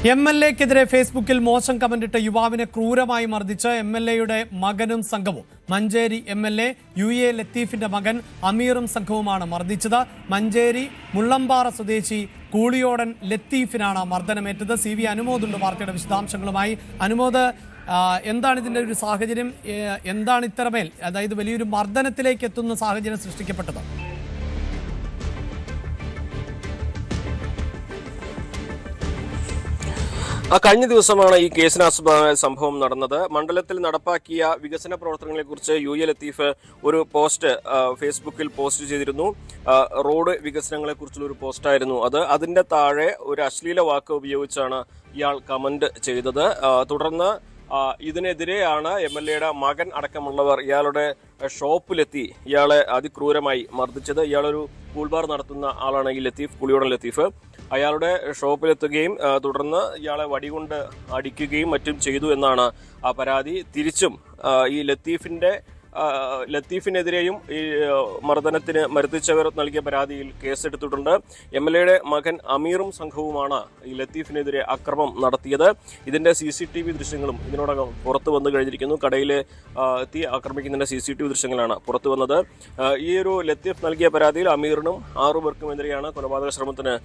MLA-ക്കെതിരെ ഫേസ്ബുക്കിൽ മോശം കമന്റിട്ട യുവാവിനെ ക്രൂരമായി മർദ്ദിച്ച MLA-യുടെ മകനും സംഘവും. മഞ്ചേരി MLA UA ലത്തീഫിന്റെ മകൻ അമീറും സംഘവുമാണ് മർദ്ദിച്ചത്. മഞ്ചേരി മുള്ളമ്പാറ സ്വദേശി കൂളിയോടൻ ലത്തീഫിനാണ് മർദ്ദനമേറ്റത്. CV അനുമോദുണ്ട് വാർത്തയുടെ വിശദാംശങ്ങളുമായി. അനുമോദ്, എന്താണ് ഇതിന്റെ ഒരു സാഹചര്യം? എന്താണ് ഇത്രമേൽ, അതായത് വലിയൊരു മർദ്ദനത്തിലേക്ക് എത്തുന്ന സാഹചര്യം സൃഷ്ടിക്കപ്പെട്ടത്? കഴിഞ്ഞ ദിവസമാണ് ഈ കേസിനാസ്പദമായ സംഭവം നടന്നത്. മണ്ഡലത്തിൽ നടപ്പാക്കിയ വികസന പ്രവർത്തനങ്ങളെക്കുറിച്ച് UA ലത്തീഫ് ഒരു പോസ്റ്റ് ഫേസ്ബുക്കിൽ പോസ്റ്റ് ചെയ്തിരുന്നു. റോഡ് വികസനങ്ങളെക്കുറിച്ചുള്ള ഒരു പോസ്റ്റായിരുന്നു അത്. അതിന്റെ താഴെ ഒരു അശ്ലീല വാക്ക് ഉപയോഗിച്ചാണ് ഇയാൾ കമന്റ് ചെയ്തത്. തുടർന്ന് ഇതിനെതിരെയാണ് MLA-യുടെ മകൻ അടക്കമുള്ളവർ ഇയാളുടെ ഷോപ്പിലെത്തി ഇയാളെ അതിക്രൂരമായി മർദ്ദിച്ചത്. ഇയാളൊരു കൂൾബാർ നടത്തുന്ന ആളാണ് ഈ ലത്തീഫ്, കൂളിയോടൻ ലത്തീഫ്. അയാളുടെ ഷോപ്പിലെത്തുകയും തുടർന്ന് ഇയാളെ വടികൊണ്ട് അടിക്കുകയും മറ്റും ചെയ്തു എന്നാണ് പരാതി. തിരിച്ചും ഈ ലത്തീഫിനെതിരെയും ഈ മർദ്ദനത്തിന് മർദ്ദിച്ചവർ നൽകിയ പരാതിയിൽ കേസെടുത്തിട്ടുണ്ട്. MLA-യുടെ മകൻ അമീറും സംഘവുമാണ് ഈ ലത്തീഫിനെതിരെ അക്രമം നടത്തിയത്. ഇതിന്റെ CCTV ദൃശ്യങ്ങളും ഇതിനോടകം പുറത്തു വന്നു കഴിഞ്ഞിരിക്കുന്നു. കടയിൽ എത്തി ആക്രമിക്കുന്നതിന്റെ CCTV ദൃശ്യങ്ങളാണ് പുറത്തു വന്നത്. ഈ ഒരു ലത്തീഫ് നൽകിയ പരാതിയിൽ അമീറിനും 6 പേർക്കുമെതിരെയാണ് കൊലപാതക ശ്രമത്തിന്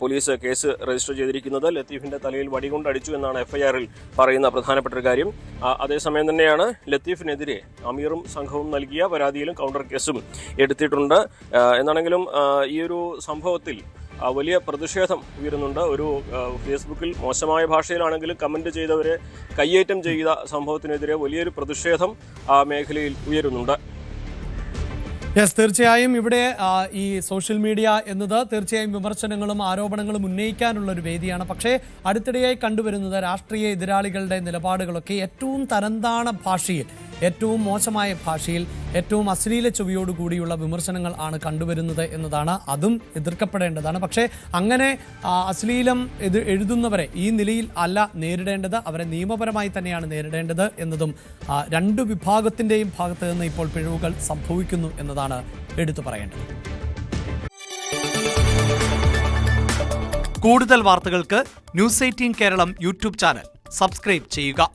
പോലീസ് കേസ് രജിസ്റ്റർ ചെയ്തിരിക്കുന്നത്. ലത്തീഫിന്റെ തലയിൽ വടികൊണ്ട് അടിച്ചു എന്നാണ് FIR-ൽ പറയുന്ന പ്രധാനപ്പെട്ട ഒരു കാര്യം. അതേസമയം തന്നെയാണ് ലത്തീഫിനെതിരെ അമീറും സംഘവും നൽകിയ പരാതിയിലും കൗണ്ടർ കേസും എടുത്തിട്ടുണ്ട്. എന്നാണെങ്കിലും ഈ ഒരു സംഭവത്തിൽ വലിയ പ്രതിഷേധം ഉയരുന്നുണ്ട്. ഒരു ഫേസ്ബുക്കിൽ മോശമായ ഭാഷയിലാണെങ്കിലും കമന്റ് ചെയ്തവരെ കയ്യേറ്റം ചെയ്ത സംഭവത്തിനെതിരെ വലിയൊരു പ്രതിഷേധം ആ മേഖലയിൽ ഉയരുന്നുണ്ട്. തീർച്ചയായും ഇവിടെ ഈ സോഷ്യൽ മീഡിയ എന്നത് തീർച്ചയായും വിമർശനങ്ങളും ആരോപണങ്ങളും ഉന്നയിക്കാനുള്ള ഒരു വേദിയാണ്. പക്ഷേ അടുത്തിടെയായി കണ്ടുവരുന്നത് രാഷ്ട്രീയ എതിരാളികളുടെ നിലപാടുകളൊക്കെ ഏറ്റവും തരംതാണ ഭാഷയിൽ, ഏറ്റവും മോശമായ ഭാഷയിൽ, ഏറ്റവും അശ്ലീല ചൊവ്വയോടുകൂടിയുള്ള വിമർശനങ്ങൾ ആണ് കണ്ടുവരുന്നത് എന്നതാണ്. അതും എതിർക്കപ്പെടേണ്ടതാണ്. പക്ഷേ അങ്ങനെ അശ്ലീലം എഴുതുന്നവരെ ഈ നിലയിൽ അല്ല നേരിടേണ്ടത്, അവരെ നിയമപരമായി തന്നെയാണ് നേരിടേണ്ടത് എന്നതും രണ്ടു വിഭാഗത്തിൻ്റെയും ഭാഗത്ത് നിന്ന് ഇപ്പോൾ പിഴവുകൾ സംഭവിക്കുന്നു എന്നതാണ് എടുത്തു പറയേണ്ടത്. കൂടുതൽ വാർത്തകൾക്ക് News 18 Keralam YouTube channel subscribe ചെയ്യുക.